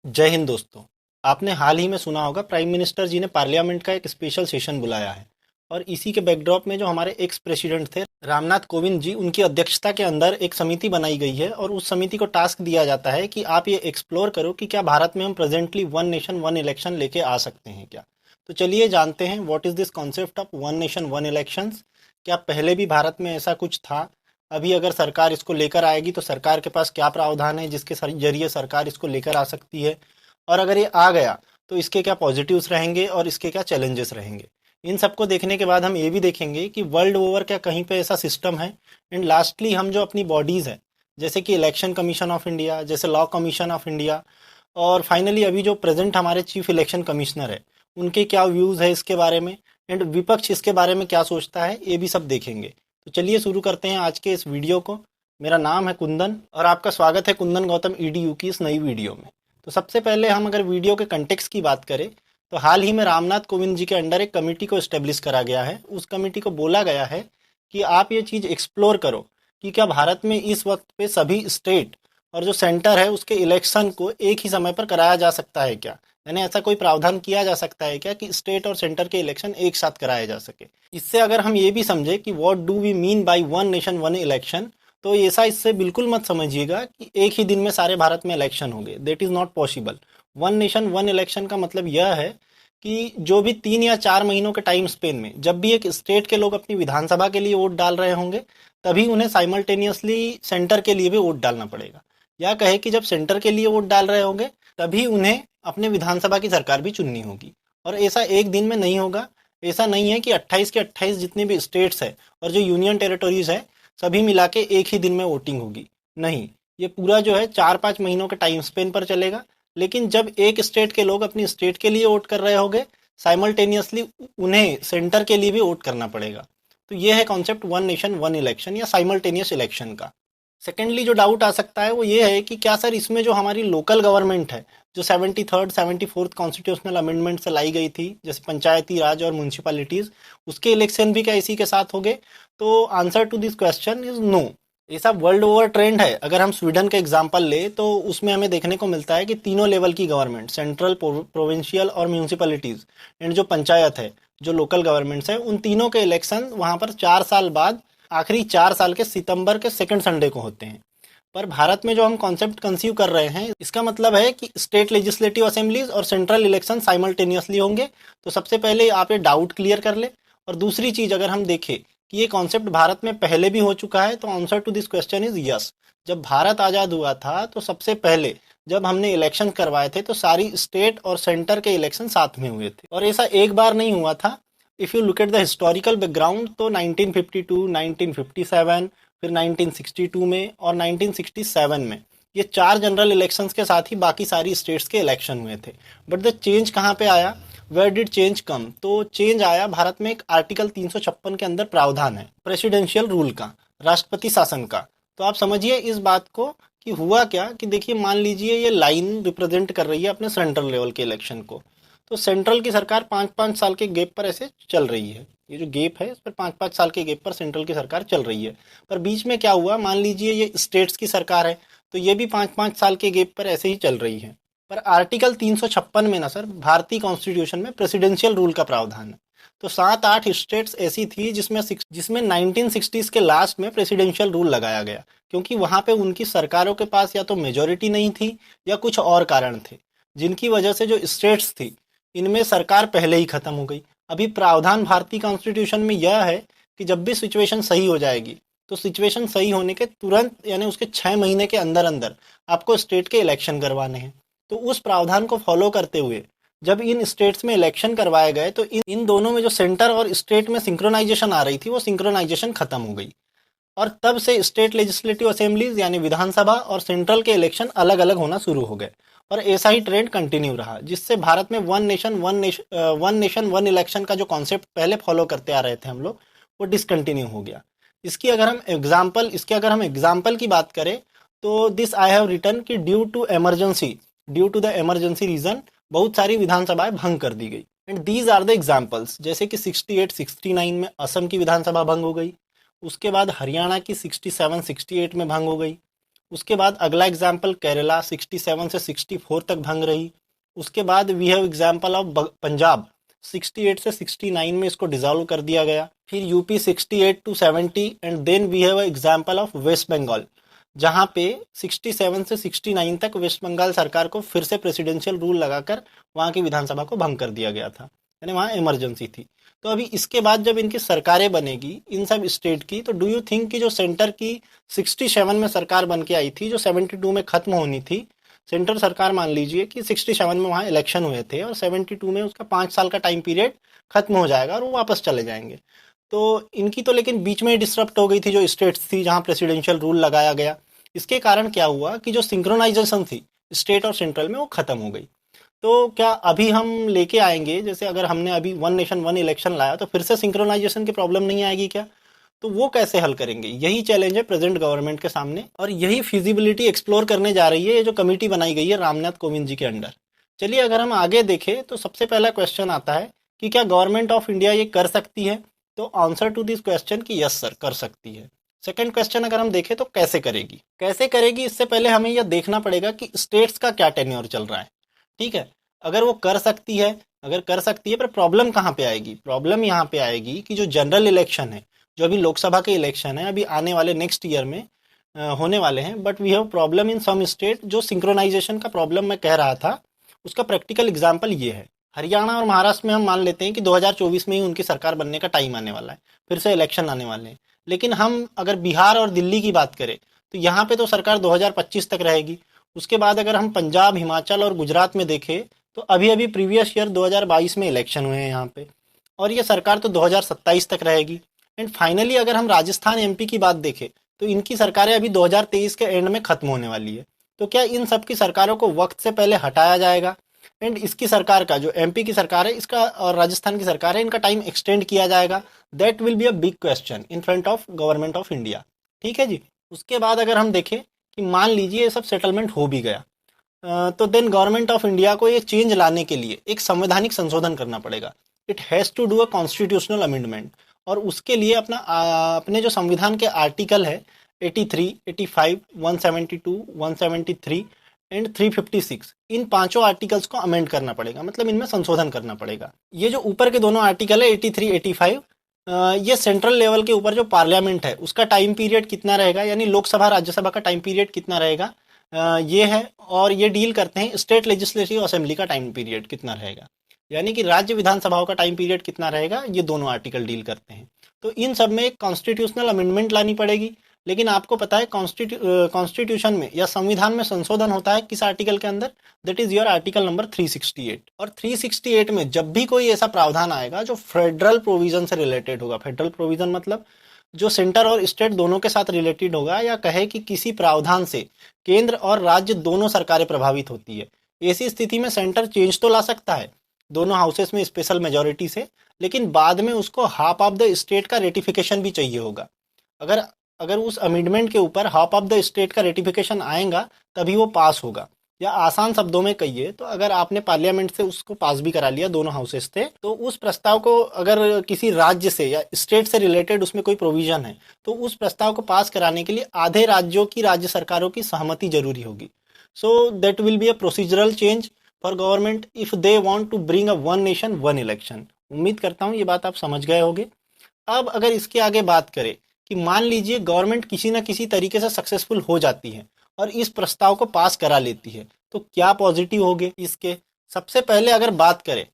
जय हिंद दोस्तों। आपने हाल ही में सुना होगा प्राइम मिनिस्टर जी ने पार्लियामेंट का एक स्पेशल सेशन बुलाया है। और इसी के बैकड्रॉप में जो हमारे एक्स प्रेसिडेंट थे रामनाथ कोविंद जी, उनकी अध्यक्षता के अंदर एक समिति बनाई गई है और उस समिति को टास्क दिया जाता है कि आप ये एक्सप्लोर करो कि क्या भारत में हम presently one nation one election लेके आ सकते हैं क्या। तो चलिए जानते हैं what is this concept of one nation one elections. क्या पहले भी भारत में ऐसा कुछ था? अभी अगर सरकार इसको लेकर आएगी तो सरकार के पास क्या प्रावधान है जिसके जरिए सरकार इसको लेकर आ सकती है? और अगर ये आ गया तो इसके क्या पॉजिटिव्स रहेंगे और इसके क्या चैलेंजेस रहेंगे? इन सबको देखने के बाद हम ये भी देखेंगे कि वर्ल्ड ओवर क्या कहीं पे ऐसा सिस्टम है। एंड लास्टली हम जो अपनी बॉडीज़ हैं, जैसे कि इलेक्शन कमीशन ऑफ इंडिया, जैसे लॉ कमीशन ऑफ इंडिया, और फाइनली अभी जो प्रेजेंट हमारे चीफ इलेक्शन कमिश्नर है, उनके क्या व्यूज़ है इसके बारे में, एंड विपक्ष इसके बारे में क्या सोचता है, ये भी सब देखेंगे। तो चलिए शुरू करते हैं आज के इस वीडियो को। मेरा नाम है कुंदन और आपका स्वागत है कुंदन गौतम ईडीयू की इस नई वीडियो में। तो सबसे पहले हम अगर वीडियो के कंटेक्स्ट की बात करें तो हाल ही में रामनाथ कोविंद जी के अंडर एक कमेटी को इस्टेब्लिश करा गया है। उस कमेटी को बोला गया है कि आप ये चीज़ एक्सप्लोर करो कि क्या भारत में इस वक्त पे सभी स्टेट और जो सेंटर है उसके इलेक्शन को एक ही समय पर कराया जा सकता है क्या। यानी ऐसा कोई प्रावधान किया जा सकता है क्या कि स्टेट और सेंटर के इलेक्शन एक साथ कराए जा सके। इससे अगर हम ये भी समझे कि what do we mean by one nation one election, तो ऐसा इससे बिल्कुल मत समझिएगा कि एक ही दिन में सारे भारत में इलेक्शन होंगे। That is not possible. One nation one election का मतलब यह है कि जो भी 3 या 4 महीनों के टाइम स्पेन में जब भी एक स्टेट के लोग अपनी विधानसभा के लिए वोट डाल रहे होंगे, तभी उन्हें साइमल्टेनियसली सेंटर के लिए भी वोट डालना पड़ेगा। या कहे कि जब सेंटर के लिए वोट डाल रहे होंगे तभी उन्हें अपने विधानसभा की सरकार भी चुननी होगी। और ऐसा एक दिन में नहीं होगा। ऐसा नहीं है कि 28 के 28 जितने भी स्टेट्स है और जो यूनियन टेरिटोरीज है सभी मिला के एक ही दिन में वोटिंग होगी। नहीं, ये पूरा जो है 4-5 महीनों के टाइम स्पेन पर चलेगा। लेकिन जब एक स्टेट के लोग अपनी स्टेट के लिए वोट कर रहे होंगे, साइमल्टेनियसली उन्हें सेंटर के लिए भी वोट करना पड़ेगा। तो ये है concept one nation one election या साइमल्टेनियस इलेक्शन का। सेकेंडली जो डाउट आ सकता है वो ये है कि क्या सर इसमें जो हमारी लोकल गवर्नमेंट है, जो 73rd 74th कॉन्स्टिट्यूशनल अमेंडमेंट से लाई गई थी, जैसे पंचायती राज और म्यूनसिपैलिटीज़, उसके इलेक्शन भी क्या इसी के साथ हो गए? तो answer to this question is no. ये सब वर्ल्ड ओवर ट्रेंड है। अगर हम स्वीडन का एग्जांपल ले तो उसमें हमें देखने को मिलता है कि तीनों लेवल की गवर्नमेंट, सेंट्रल, प्रोविंशियल और म्यूनसिपैलिटीज़, एंड जो पंचायत है, जो लोकल गवर्नमेंट्स है, उन तीनों के इलेक्शन वहाँ पर 4 साल बाद, आखिरी 4 साल के सितंबर के सेकंड संडे को होते हैं। पर भारत में जो हम कॉन्सेप्ट कंसीव कर रहे हैं, इसका मतलब है कि स्टेट लेजिस्लेटिव असेंबलीज और सेंट्रल इलेक्शन साइमल्टेनियसली होंगे। तो सबसे पहले आप ये डाउट क्लियर कर ले। और दूसरी चीज, अगर हम देखें कि ये कॉन्सेप्ट भारत में पहले भी हो चुका है, तो answer to this question is yes. जब भारत आज़ाद हुआ था तो सबसे पहले जब हमने इलेक्शन करवाए थे तो सारी स्टेट और सेंटर के इलेक्शन साथ में हुए थे। और ऐसा एक बार नहीं हुआ था। If you look at the historical background तो 1952, 1957, फिर 1962 में और 1967 में, ये 4 जनरल इलेक्शंस के साथ ही बाकी सारी स्टेट्स के इलेक्शन हुए थे। बट द चेंज कहाँ पे आया? वेयर डिड चेंज कम? तो चेंज आया, भारत में एक आर्टिकल 356 के अंदर प्रावधान है प्रेसिडेंशियल रूल का, राष्ट्रपति शासन का। तो आप समझिए इस बात को कि हुआ क्या कि देखिए, मान लीजिए ये लाइन रिप्रेजेंट कर रही है अपने सेंट्रल लेवल के इलेक्शन को। तो सेंट्रल की सरकार 5-5 साल के गैप पर ऐसे चल रही है। ये जो गैप है इस पर 5-5 साल के गैप पर सेंट्रल की सरकार चल रही है। पर बीच में क्या हुआ, मान लीजिए ये स्टेट्स की सरकार है, तो ये भी 5-5 साल के गैप पर ऐसे ही चल रही है। पर आर्टिकल 356 में ना सर, भारतीय कॉन्स्टिट्यूशन में प्रेसिडेंशियल रूल का प्रावधान है। तो 7-8 स्टेट्स ऐसी थी जिसमें 1960s के लास्ट में प्रेसिडेंशियल रूल लगाया गया, क्योंकि वहां पे उनकी सरकारों के पास या तो मेजोरिटी नहीं थी या कुछ और कारण थे, जिनकी वजह से जो स्टेट्स थी इनमें सरकार पहले ही खत्म हो गई। अभी प्रावधान भारतीय कॉन्स्टिट्यूशन में यह है कि जब भी सिचुएशन सही हो जाएगी, तो सिचुएशन सही होने के तुरंत यानी उसके 6 महीने के अंदर अंदर आपको स्टेट के इलेक्शन करवाने हैं। तो उस प्रावधान को फॉलो करते हुए जब इन स्टेट्स में इलेक्शन करवाए गए तो इन दोनों में जो सेंटर और स्टेट में सिंक्रोनाइजेशन आ रही थी, वो सिंक्रोनाइजेशन खत्म हो गई। और तब से स्टेट लेजिस्लेटिव असेंबलीज यानी विधानसभा और सेंट्रल के इलेक्शन अलग अलग होना शुरू हो गए। और ऐसा ही ट्रेंड कंटिन्यू रहा, जिससे भारत में वन नेशन वन इलेक्शन का जो कॉन्सेप्ट पहले फॉलो करते आ रहे थे हम लोग, वो डिसकंटिन्यू हो गया। इसके अगर हम एग्जाम्पल की बात करें तो दिस आई हैव रिटन कि due to the emergency reason बहुत सारी विधानसभाएं भंग कर दी गई। And these are the examples, जैसे कि 68-69 में असम की विधानसभा भंग हो गई। उसके बाद हरियाणा की 67-68 में भंग हो गई। उसके बाद अगला एग्जाम्पल केरला 67 से 64 तक भंग रही। उसके बाद we have example of Punjab 68 से 69 में इसको डिसॉल्व कर दिया गया। फिर UP 68 to 70 and then we have example of West Bengal, जहाँ पे 67 से 69 तक वेस्ट बंगाल सरकार को फिर से प्रेसिडेंशियल रूल लगाकर वहाँ की विधानसभा को भंग कर दिया गया था, यानी वहाँ इमरजेंसी थी। तो अभी इसके बाद जब इनकी सरकारें बनेगी इन सब स्टेट की, तो डू यू थिंक कि जो सेंटर की 67 में सरकार बन के आई थी, जो 72 में खत्म होनी थी, सेंट्रल सरकार मान लीजिए कि 67 में वहाँ इलेक्शन हुए थे और 72 में उसका 5 साल का टाइम पीरियड खत्म हो जाएगा और वो वापस चले जाएंगे। तो इनकी तो लेकिन बीच में ही डिसरप्ट हो गई थी जो स्टेट्स थी जहाँ प्रेसिडेंशियल रूल लगाया गया। इसके कारण क्या हुआ कि जो सिंक्रोनाइजेशन थी स्टेट और सेंट्रल में वो खत्म हो गई। तो क्या अभी हम लेके आएंगे, जैसे अगर हमने अभी वन नेशन वन इलेक्शन लाया तो फिर से सिंक्रोनाइजेशन की प्रॉब्लम नहीं आएगी क्या? तो वो कैसे हल करेंगे? यही चैलेंज है प्रेजेंट गवर्नमेंट के सामने और यही फिजिबिलिटी एक्सप्लोर करने जा रही है ये जो कमेटी बनाई गई है रामनाथ कोविंद जी के अंडर। चलिए अगर हम आगे देखें तो सबसे पहला क्वेश्चन आता है कि क्या गवर्नमेंट ऑफ इंडिया ये कर सकती है? तो आंसर टू दिस क्वेश्चन कि यस सर कर सकती है। सेकंड क्वेश्चन अगर हम देखें तो कैसे करेगी? कैसे करेगी इससे पहले हमें यह देखना पड़ेगा कि स्टेट्स का क्या टेन्योर चल रहा है। ठीक है, अगर वो कर सकती है, अगर कर सकती है, पर प्रॉब्लम कहाँ पे आएगी? प्रॉब्लम यहाँ पे आएगी कि जो जनरल इलेक्शन है, जो अभी लोकसभा के इलेक्शन है, अभी आने वाले नेक्स्ट ईयर में होने वाले हैं, but we have problem in some state. जो सिंक्रोनाइजेशन का प्रॉब्लम मैं कह रहा था उसका प्रैक्टिकल एग्जाम्पल ये है। हरियाणा और महाराष्ट्र में हम मान लेते हैं कि 2024 में ही उनकी सरकार बनने का टाइम आने वाला है, फिर से इलेक्शन आने वाले हैं। लेकिन हम अगर बिहार और दिल्ली की बात करें तो यहाँ पे तो सरकार 2025 तक रहेगी। उसके बाद अगर हम पंजाब, हिमाचल और गुजरात में देखें तो अभी अभी प्रीवियस ईयर 2022 में इलेक्शन हुए हैं यहाँ पे, और ये सरकार तो 2027 तक रहेगी। एंड फाइनली अगर हम राजस्थान एमपी की बात देखें तो इनकी सरकारें अभी 2023 के एंड में खत्म होने वाली है। तो क्या इन सब की सरकारों को वक्त से पहले हटाया जाएगा एंड इसकी सरकार का, जो एमपी की सरकार है इसका और राजस्थान की सरकार है, इनका टाइम एक्सटेंड किया जाएगा? That will be a big question in front of government of India. ठीक है जी। उसके बाद अगर हम देखें कि मान लीजिए ये सब सेटलमेंट हो भी गया, तो देन गवर्नमेंट ऑफ इंडिया को ये चेंज लाने के लिए एक संवैधानिक संशोधन करना पड़ेगा। It has to do a constitutional amendment, और उसके लिए अपने जो संविधान के आर्टिकल है 83, 85, 172, 173 एंड 356, इन पांचों आर्टिकल्स को अमेंड करना पड़ेगा, मतलब इनमें संशोधन करना पड़ेगा। ये जो ऊपर के दोनों आर्टिकल है 83, 85, ये सेंट्रल लेवल के ऊपर जो पार्लियामेंट है उसका टाइम पीरियड कितना रहेगा, यानी लोकसभा राज्यसभा का टाइम पीरियड कितना रहेगा, ये है। और ये डील करते हैं स्टेट लेजिस्लेटिव असेंबली का टाइम पीरियड कितना रहेगा, यानी कि राज्य विधानसभाओं का टाइम पीरियड कितना रहेगा, ये दोनों आर्टिकल डील करते हैं। तो इन सब में एक कॉन्स्टिट्यूशनल अमेंडमेंट लानी पड़ेगी। लेकिन आपको पता है कॉन्स्टिट्यूशन में या संविधान में संशोधन होता है किस आर्टिकल के अंदर? That is your article number 368। और 368 में जब भी कोई ऐसा प्रावधान आएगा जो फेडरल प्रोविजन से रिलेटेड होगा, फेडरल प्रोविजन मतलब जो सेंटर और स्टेट दोनों के साथ रिलेटेड होगा, या कहे कि किसी प्रावधान से केंद्र और राज्य दोनों सरकारें प्रभावित होती है, ऐसी स्थिति में सेंटर चेंज तो ला सकता है दोनों हाउसेस में स्पेशल मेजोरिटी से, लेकिन बाद में उसको हाफ ऑफ द स्टेट का रेटिफिकेशन भी चाहिए होगा। अगर अगर उस अमेंडमेंट के ऊपर हाफ ऑफ द स्टेट का रेटिफिकेशन आएगा तभी वो पास होगा। या आसान शब्दों में कहिए तो अगर आपने पार्लियामेंट से उसको पास भी करा लिया, दोनों हाउसेस थे, तो उस प्रस्ताव को अगर किसी राज्य से या स्टेट से रिलेटेड उसमें कोई प्रोविजन है तो उस प्रस्ताव को पास कराने के लिए आधे राज्यों की राज्य सरकारों की सहमति जरूरी होगी। So that will be a procedural change for government if they want to bring a one nation one election. उम्मीद करता हूँ ये बात आप समझ गए होंगे। अब अगर इसके आगे बात करें कि मान लीजिए गवर्नमेंट किसी न किसी तरीके से सक्सेसफुल हो जाती है और इस प्रस्ताव को पास करा लेती है, तो क्या पॉजिटिव होंगे इसके? सबसे पहले अगर बात करें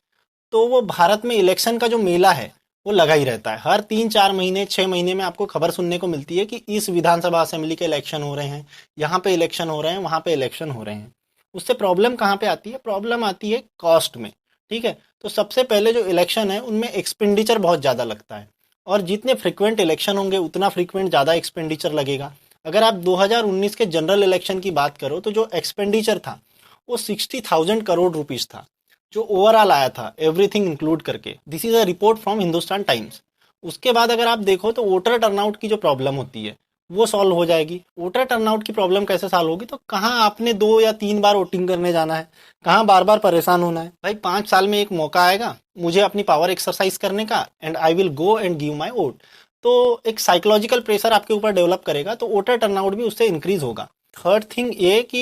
तो वो भारत में इलेक्शन का जो मेला है वो लगा ही रहता है। हर 3-4 महीने 6 महीने में आपको खबर सुनने को मिलती है कि इस विधानसभा असेंबली के इलेक्शन हो रहे हैं, यहाँ पे इलेक्शन हो रहे हैं, वहाँ पे इलेक्शन हो रहे हैं। उससे प्रॉब्लम कहाँ पे आती है? प्रॉब्लम आती है कॉस्ट में। ठीक है, तो सबसे पहले जो इलेक्शन है उनमें एक्सपेंडिचर बहुत ज़्यादा लगता है, और जितने फ्रिक्वेंट इलेक्शन होंगे उतना फ्रिक्वेंट ज़्यादा एक्सपेंडिचर लगेगा। अगर आप 2019 के जनरल इलेक्शन की बात करो तो जो एक्सपेंडिचर था वो 60,000 करोड़ रुपीस था, जो ओवरऑल आया था एवरीथिंग इंक्लूड करके। This is a report from Hindustan times. उसके बाद अगर आप देखो तो वोटर टर्नआउट की जो प्रॉब्लम होती है वो सॉल्व हो जाएगी। वोटर टर्नआउट की प्रॉब्लम कैसे सॉल्व होगी? तो कहाँ आपने 2 या 3 बार वोटिंग करने जाना है, कहाँ बार बार परेशान होना है। भाई 5 साल में एक मौका आएगा मुझे अपनी पावर एक्सरसाइज करने का, and I will go and give my vote. तो एक साइकोलॉजिकल प्रेशर आपके ऊपर डेवलप करेगा, तो वोटर टर्नआउट भी उससे इंक्रीज होगा। थर्ड थिंग ये कि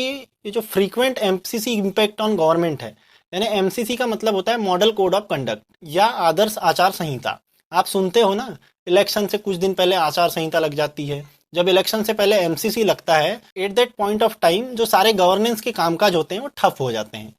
ये जो frequent MCC impact on government है, यानी एमसीसी का मतलब होता है मॉडल कोड ऑफ कंडक्ट या आदर्श आचार संहिता। आप सुनते हो ना, इलेक्शन से कुछ दिन पहले आचार संहिता लग जाती है। जब इलेक्शन से पहले एमसीसी लगता है, at that point of time जो सारे गवर्नेंस के कामकाज होते हैं वो ठप हो जाते हैं।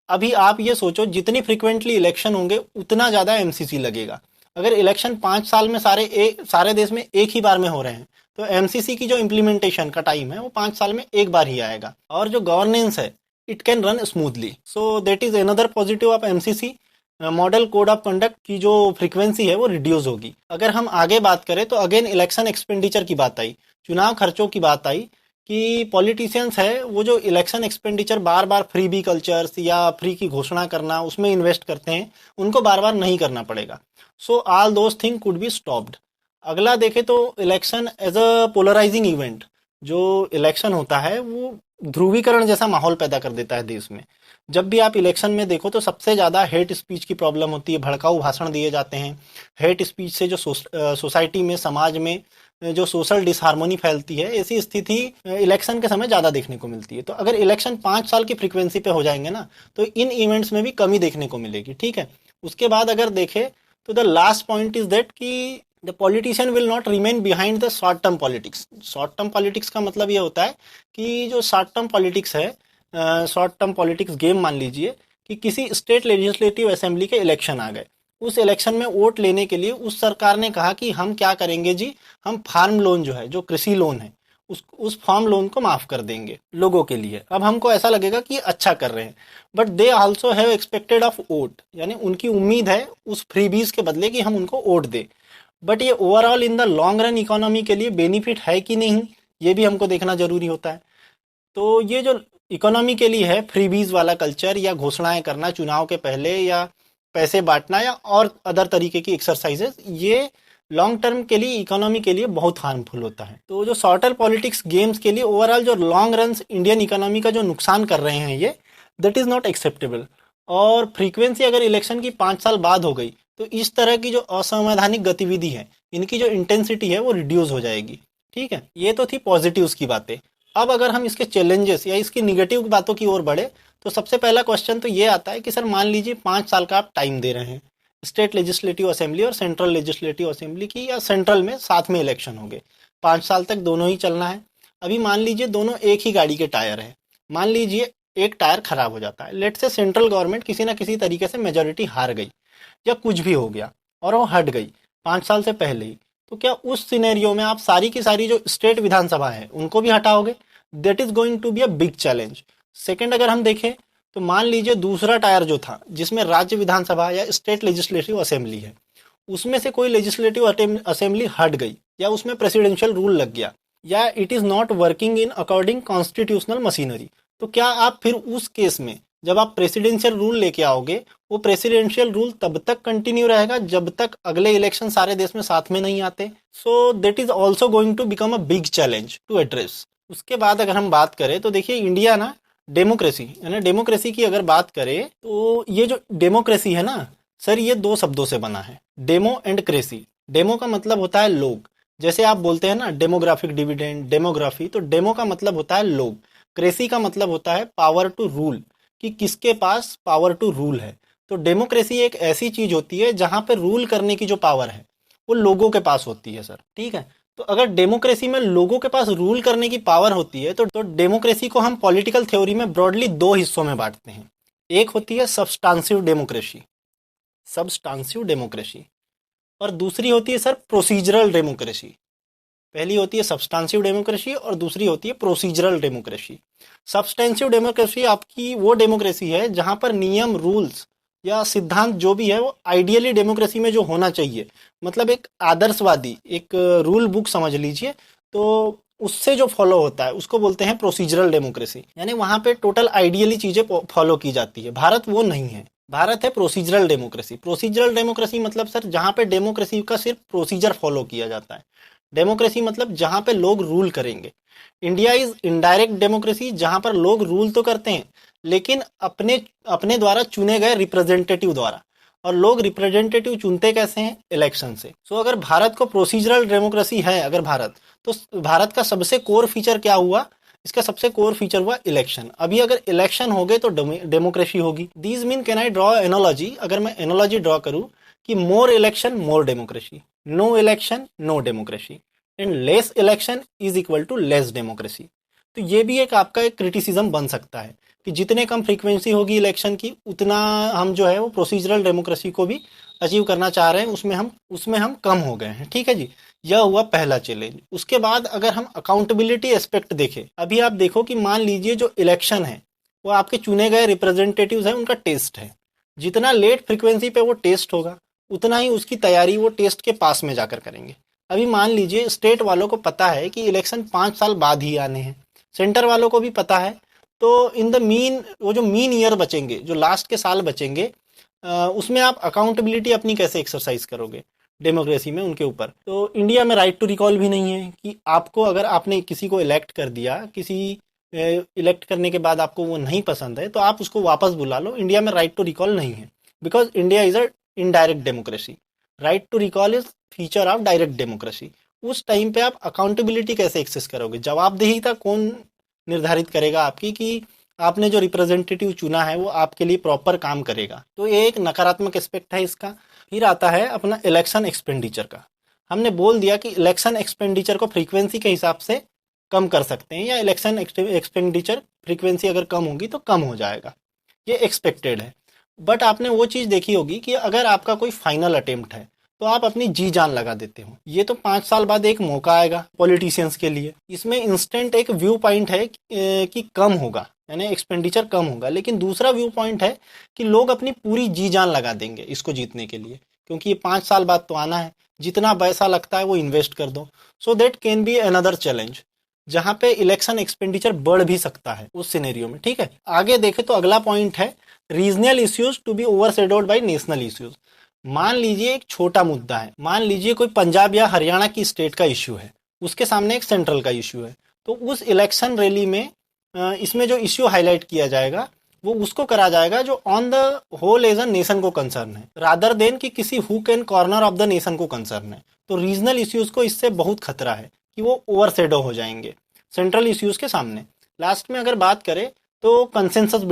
अभी आप ये सोचो, जितनी फ्रिक्वेंटली इलेक्शन होंगे उतना ज़्यादा एमसीसी लगेगा। अगर इलेक्शन 5 साल में सारे देश में एक ही बार में हो रहे हैं, तो एमसीसी की जो इम्प्लीमेंटेशन का टाइम है वो 5 साल में एक बार ही आएगा। और जो गवर्नेंस है, it can run smoothly. So that is another positive of MCC. Model code of conduct की जो फ्रीक्वेंसी है वो रिड्यूस होगी। अगर हम आगे बात करें तो अगेन इलेक्शन एक्सपेंडिचर की बात आई, चुनाव खर्चों की बात आई, कि पॉलिटिशियंस है वो जो इलेक्शन एक्सपेंडिचर बार बार फ्री बी कल्चर्स या फ्री की घोषणा करना उसमें इन्वेस्ट करते हैं, उनको बार बार नहीं करना पड़ेगा। So all those thing could be stopped. अगला देखें तो election as a polarising event, जो इलेक्शन होता है वो ध्रुवीकरण जैसा माहौल पैदा कर देता है देश में। जब भी आप इलेक्शन में देखो तो सबसे ज़्यादा हेट स्पीच की प्रॉब्लम होती है, भड़काऊ भाषण दिए जाते हैं। हेट स्पीच से जो सोसाइटी में, समाज में जो सोशल डिसहार्मोनी फैलती है, ऐसी स्थिति इलेक्शन के समय ज़्यादा देखने को मिलती है। तो अगर इलेक्शन 5 साल की फ्रीक्वेंसी पे हो जाएंगे ना, तो इन इवेंट्स में भी कमी देखने को मिलेगी। ठीक है। उसके बाद अगर देखें तो the last point is that कि the politician will not remain behind the short term politics. Short term politics का मतलब ये होता है कि जो शॉर्ट टर्म पॉलिटिक्स है, शॉर्ट टर्म पॉलिटिक्स गेम मान लीजिए कि किसी स्टेट लेजिस्लेटिव असेंबली के इलेक्शन आ गए। उस इलेक्शन में वोट लेने के लिए उस सरकार ने कहा कि हम क्या करेंगे जी, हम फार्म लोन जो है, जो कृषि लोन है, उस फार्म लोन को माफ कर देंगे लोगों के लिए। अब हमको ऐसा लगेगा कि अच्छा कर रहे हैं, but they also have expected of vote, यानी उनकी उम्मीद है उस फ्रीबीज के बदले कि हम उनको वोट दे। बट ये overall in the long run economy के लिए बेनिफिट है कि नहीं, ये भी हमको देखना जरूरी होता है। तो ये जो इकोनॉमी के लिए है फ्रीबीज वाला कल्चर, या घोषणाएं करना चुनाव के पहले, या पैसे बांटना, या और अदर तरीके की एक्सरसाइजेस, ये लॉन्ग टर्म के लिए, इकोनॉमी के लिए बहुत हार्मफुल होता है। तो जो शॉर्टर पॉलिटिक्स गेम्स के लिए ओवरऑल जो लॉन्ग रन इंडियन इकोनॉमी का जो नुकसान कर रहे हैं, ये दैट इज़ नॉट एक्सेप्टेबल। और फ्रीक्वेंसी अगर इलेक्शन की 5 साल बाद हो गई तो इस तरह की जो असंवैधानिक गतिविधि है, इनकी जो इंटेंसिटी है वो रिड्यूस हो जाएगी। ठीक है, ये तो थी पॉजिटिव्स की बातें। अब अगर हम इसके चैलेंजेस या इसकी निगेटिव बातों की ओर बढ़े, तो सबसे पहला क्वेश्चन तो ये आता है कि सर मान लीजिए 5 साल का आप टाइम दे रहे हैं स्टेट लेजिस्लेटिव असेंबली और सेंट्रल लेजिस्लेटिव असेंबली की, या सेंट्रल में साथ में इलेक्शन हो गए, 5 साल तक दोनों ही चलना है। अभी मान लीजिए दोनों एक ही गाड़ी के टायर है, मान लीजिए एक टायर खराब हो जाता है, लेट से सेंट्रल गवर्नमेंट किसी ना किसी तरीके से मेजोरिटी हार गई या कुछ भी हो गया और वो हट गई 5 साल से पहले ही, तो क्या उस सिनेरियो में आप सारी की सारी जो स्टेट विधानसभा है उनको भी हटाओगे? That is going to be a big challenge. Second, अगर हम देखें तो मान लीजिए दूसरा टायर जो था, जिसमें राज्य विधानसभा या स्टेट लेजिस्लेटिव असेंबली है, उसमें से कोई लेजिस्लेटिव असेंबली हट गई, या उसमें प्रेसिडेंशियल रूल लग गया, या it is not working in according constitutional machinery, तो क्या आप फिर उस केस में जब आप प्रेसिडेंशियल रूल लेके आओगे, वो प्रेसिडेंशियल रूल तब तक कंटिन्यू रहेगा जब तक अगले इलेक्शन सारे देश में साथ में नहीं आते। So that is also going to become a big challenge to address. उसके बाद अगर हम बात करें तो देखिए इंडिया ना डेमोक्रेसी, यानी डेमोक्रेसी की अगर बात करें तो ये जो डेमोक्रेसी है ना सर, ये 2 शब्दों से बना है, डेमो एंड क्रेसी। डेमो का मतलब होता है लोग, जैसे आप बोलते हैं ना डेमोग्राफिक डिविडेंड, डेमोग्राफी, तो डेमो का मतलब होता है लोग, क्रेसी का मतलब होता है पावर टू रूल, कि किसके पास पावर टू रूल है। तो डेमोक्रेसी एक ऐसी चीज होती है जहां पे रूल करने की जो पावर है वो लोगों के पास होती है सर। ठीक है, तो अगर डेमोक्रेसी में लोगों के पास रूल करने की पावर होती है तो डेमोक्रेसी को हम पॉलिटिकल थ्योरी में ब्रॉडली 2 हिस्सों में बांटते हैं। एक होती है सब्सटांसिव डेमोक्रेसी, सब्सटांसिव डेमोक्रेसी, और दूसरी होती है सर प्रोसीजरल डेमोक्रेसी। पहली होती है सब्सटेंसिव डेमोक्रेसी और दूसरी होती है प्रोसीजरल डेमोक्रेसी। सब्सटेंसिव डेमोक्रेसी आपकी वो डेमोक्रेसी है जहां पर नियम, रूल्स या सिद्धांत जो भी है वो आइडियली डेमोक्रेसी में जो होना चाहिए, मतलब एक आदर्शवादी एक रूल बुक समझ लीजिए, तो उससे जो फॉलो होता है उसको बोलते हैं प्रोसीजरल डेमोक्रेसी, यानी वहां पे टोटल आइडियली चीजें फॉलो की जाती है। भारत वो नहीं है, भारत है प्रोसीजरल डेमोक्रेसी। प्रोसीजरल डेमोक्रेसी मतलब सर जहां पे डेमोक्रेसी का सिर्फ प्रोसीजर फॉलो किया जाता है। डेमोक्रेसी मतलब जहां पे लोग रूल करेंगे। इंडिया इज इनडायरेक्ट डेमोक्रेसी, जहां पर लोग रूल तो करते हैं लेकिन अपने अपने द्वारा चुने गए रिप्रेजेंटेटिव द्वारा, और लोग रिप्रेजेंटेटिव चुनते कैसे हैं? इलेक्शन से। सो अगर भारत को प्रोसीजरल डेमोक्रेसी है, अगर भारत, तो भारत का सबसे कोर फीचर क्या हुआ? इसका सबसे कोर फीचर हुआ इलेक्शन। अभी अगर इलेक्शन हो गए तो डेमोक्रेसी होगी। These mean can I draw analogy, अगर मैं एनोलॉजी ड्रॉ करूं कि more election more democracy, no election no democracy, and less election is equal to less democracy. तो ये भी एक आपका एक क्रिटिसिज्म बन सकता है कि जितने कम फ्रीक्वेंसी होगी इलेक्शन की, उतना हम जो है वो प्रोसीजरल डेमोक्रेसी को भी अचीव करना चाह रहे हैं, उसमें हम कम हो गए हैं। ठीक है जी, यह हुआ पहला चैलेंज। उसके बाद अगर हम अकाउंटेबिलिटी एस्पेक्ट देखें, अभी आप देखो कि मान लीजिए जो इलेक्शन है वो आपके चुने गए रिप्रेजेंटेटिव्स हैं, उनका टेस्ट है। जितना लेट फ्रीक्वेंसी पे वो टेस्ट होगा, उतना ही उसकी तैयारी वो टेस्ट के पास में जाकर करेंगे। अभी मान लीजिए स्टेट वालों को पता है कि इलेक्शन 5 साल बाद ही आने हैं, सेंटर वालों को भी पता है, तो इन द मीन वो जो मीन ईयर बचेंगे, जो लास्ट के साल बचेंगे, उसमें आप अकाउंटेबिलिटी अपनी कैसे एक्सरसाइज करोगे डेमोक्रेसी में उनके ऊपर। तो इंडिया में राइट टू रिकॉल भी नहीं है कि आपको, अगर आपने किसी को इलेक्ट कर दिया, किसी इलेक्ट करने के बाद आपको वो नहीं पसंद है तो आप उसको वापस बुला लो। इंडिया में राइट टू रिकॉल नहीं है, because India is a indirect democracy. Right to recall is feature of direct democracy. उस टाइम पे आप अकाउंटेबिलिटी कैसे एक्सेस करोगे, जवाबदेहिता कौन निर्धारित करेगा आपकी कि आपने जो रिप्रेजेंटेटिव चुना है वो आपके लिए प्रॉपर काम करेगा। तो ये एक नकारात्मक एस्पेक्ट है इसका। फिर आता है अपना इलेक्शन एक्सपेंडिचर का। हमने बोल दिया कि इलेक्शन एक्सपेंडिचर को फ्रीक्वेंसी के हिसाब से कम कर सकते हैं, या इलेक्शन एक्सपेंडिचर फ्रीक्वेंसी अगर कम होगी तो कम हो जाएगा, ये एक्सपेक्टेड है। बट आपने वो चीज़ देखी होगी कि अगर आपका कोई फाइनल अटेम्प्ट है तो आप अपनी जी जान लगा देते हो। ये तो 5 साल बाद एक मौका आएगा पॉलिटिशियंस के लिए, इसमें इंस्टेंट एक व्यू पॉइंट है कि कम होगा, यानी एक्सपेंडिचर कम होगा। लेकिन दूसरा व्यू पॉइंट है कि लोग अपनी पूरी जी जान लगा देंगे इसको जीतने के लिए, क्योंकि ये 5 साल बाद तो आना है, जितना पैसा लगता है वो इन्वेस्ट कर दो। So that can be another challenge, जहाँ पे इलेक्शन एक्सपेंडिचर बढ़ भी सकता है उस सिनेरियो में। ठीक है, आगे देखे तो अगला पॉइंट है regional issues to be overshadowed by national issues. मान लीजिए एक छोटा मुद्दा है, मान लीजिए कोई पंजाब या हरियाणा की स्टेट का इश्यू है, उसके सामने एक सेंट्रल का इश्यू है, तो उस इलेक्शन रैली में इसमें जो इश्यू हाईलाइट किया जाएगा वो उसको करा जाएगा जो on the whole as a nation को कंसर्न है, रादर देन कि किसी hook and corner of the nation को कंसर्न है। तो रीजनल इश्यूज को इससे बहुत खतरा है कि वो ओवरशैडो हो जाएंगे सेंट्रल इश्यूज के सामने। लास्ट में अगर बात करें तो कंसेंसस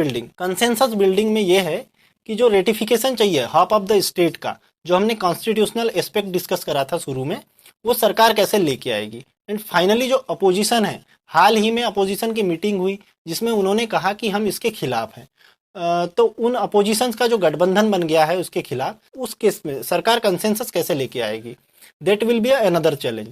बिल्डिंग में ये है कि जो रेटिफिकेशन चाहिए हाफ ऑफ द स्टेट का, जो हमने कॉन्स्टिट्यूशनल एस्पेक्ट डिस्कस करा था शुरू में, वो सरकार कैसे लेके आएगी। एंड फाइनली जो अपोजिशन है, हाल ही में अपोजिशन की मीटिंग हुई जिसमें उन्होंने कहा कि हम इसके खिलाफ हैं। तो उन अपोजिशंस का जो गठबंधन बन गया है उसके खिलाफ, उस केस में सरकार कंसेंसस कैसे लेके आएगी, that will be another challenge.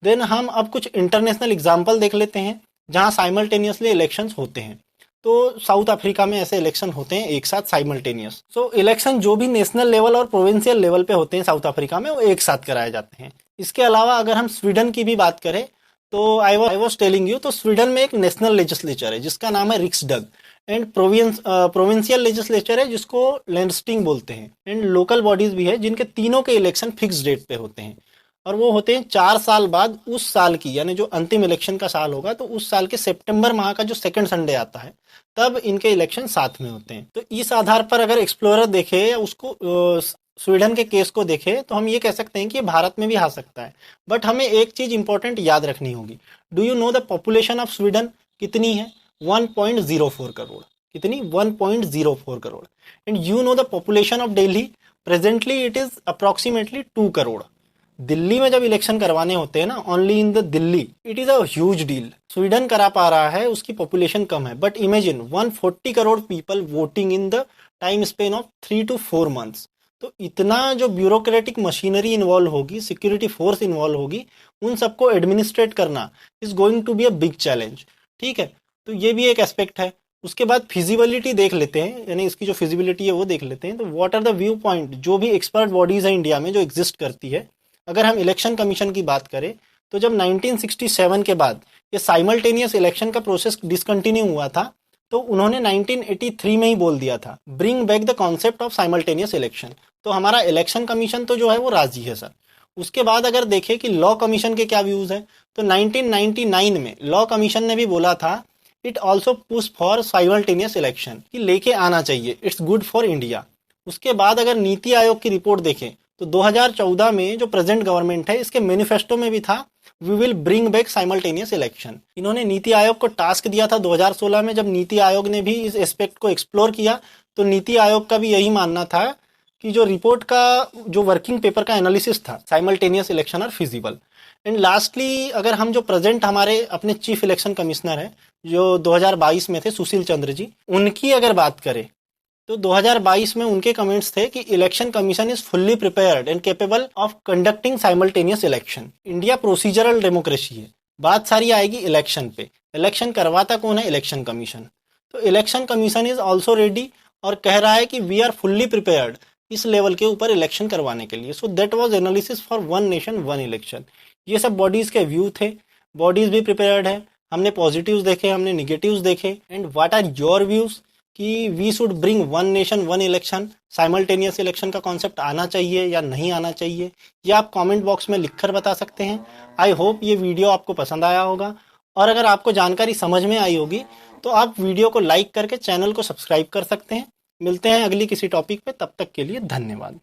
Then हम अब कुछ इंटरनेशनल एग्जाम्पल देख लेते हैं जहाँ साइमल्टेनियसली इलेक्शंस होते हैं। तो साउथ अफ्रीका में ऐसे इलेक्शन होते हैं एक साथ साइमल्टेनियस। सो इलेक्शन जो भी नेशनल लेवल और प्रोविंशियल लेवल पे होते हैं साउथ अफ्रीका में, वो एक साथ कराए जाते हैं। इसके अलावा अगर हम स्वीडन की भी बात करें तो आई वॉज टेलिंग यू, तो स्वीडन में एक नेशनल लेजिस्लेचर है जिसका नाम है रिक्सडग, एंड प्रोविंशियल लेजिस्लेचर है जिसको लैंडस्टिंग बोलते हैं, एंड लोकल बॉडीज भी है जिनके तीनों के इलेक्शन फिक्स डेट पे होते हैं, और वो होते हैं 4 साल बाद उस साल की, यानी जो अंतिम इलेक्शन का साल होगा तो उस साल के सितंबर माह का जो सेकंड संडे आता है तब इनके इलेक्शन साथ में होते हैं। तो इस आधार पर अगर एक्सप्लोरर देखे या उसको स्वीडन के केस को देखे तो हम ये कह सकते हैं कि भारत में भी आ सकता है। बट हमें एक चीज इंपॉर्टेंट याद रखनी होगी। Do you know the population of Sweden कितनी है? 1.04 करोड़। कितनी? 1.04 crore. And you know the population of Delhi, presently it is approximately 2 crore. Delhi में जब इलेक्शन करवाने होते हैं ना, only in the Delhi, it is a huge deal. Sweden करा पा रहा है, उसकी पॉपुलेशन कम है, but imagine 140 crore people voting in the time span of 3 to 4 months. तो इतना जो ब्यूरोक्रेटिक मशीनरी इन्वॉल्व होगी, सिक्योरिटी फोर्स इन्वॉल्व होगी, उन सबको एडमिनिस्ट्रेट करना is going to be a big challenge. ठीक है, तो ये भी एक एस्पेक्ट है। उसके बाद फिजिबिलिटी देख लेते हैं, यानी इसकी जो फिजिबिलिटी है वो देख लेते हैं। तो what are the view point, जो भी एक्सपर्ट बॉडीज है इंडिया में जो एग्जिस्ट करती है। अगर हम इलेक्शन कमीशन की बात करें तो जब 1967 के बाद ये साइमल्टेनियस इलेक्शन का प्रोसेस डिसकंटिन्यू हुआ था, तो उन्होंने 1983 में ही बोल दिया था, bring back the concept of simultaneous election. तो हमारा इलेक्शन कमीशन तो जो है वो राजी है सर। उसके बाद अगर देखें कि लॉ कमीशन के क्या व्यूज हैं, तो 1999 में लॉ कमीशन ने भी बोला था, it also push for simultaneous election, कि लेके आना चाहिए, इट्स गुड फॉर इंडिया। उसके बाद अगर नीति आयोग की रिपोर्ट देखें तो 2014 में जो प्रेजेंट गवर्नमेंट है, इसके मैनिफेस्टो में भी था we will bring back simultaneous election. इन्होंने नीति आयोग को टास्क दिया था 2016 में, जब नीति आयोग ने भी इस एस्पेक्ट को एक्सप्लोर किया तो नीति आयोग का भी यही मानना था कि जो रिपोर्ट का जो वर्किंग पेपर का एनालिसिस था, simultaneous election are feasible. And lastly अगर हम जो प्रेजेंट हमारे अपने चीफ इलेक्शन कमिश्नर हैं जो 2022 में थे, सुशील चंद्र जी, उनकी अगर बात करें तो 2022 में उनके कमेंट्स थे कि election commission is fully prepared and capable of conducting simultaneous election. India procedural democracy है। बात सारी आएगी इलेक्शन पे। इलेक्शन करवाता कौन है? Election commission. तो election commission is also ready और कह रहा है कि वी आर फुल्ली प्रिपेयर्ड इस लेवल के ऊपर इलेक्शन करवाने के लिए। So that was analysis for one nation one election. ये सब बॉडीज के व्यू थे। बॉडीज भी प्रिपेयर्ड है। हमने पॉजिटिव्स देखे, हमने निगेटिव्स देखे। And what are your views कि we should bring one nation one election, simultaneous election का कॉन्सेप्ट आना चाहिए या नहीं आना चाहिए, ये आप कमेंट बॉक्स में लिखकर बता सकते हैं। आई होप ये वीडियो आपको पसंद आया होगा और अगर आपको जानकारी समझ में आई होगी तो आप वीडियो को लाइक करके चैनल को सब्सक्राइब कर सकते हैं। मिलते हैं अगली किसी टॉपिक पे, तब तक के लिए धन्यवाद।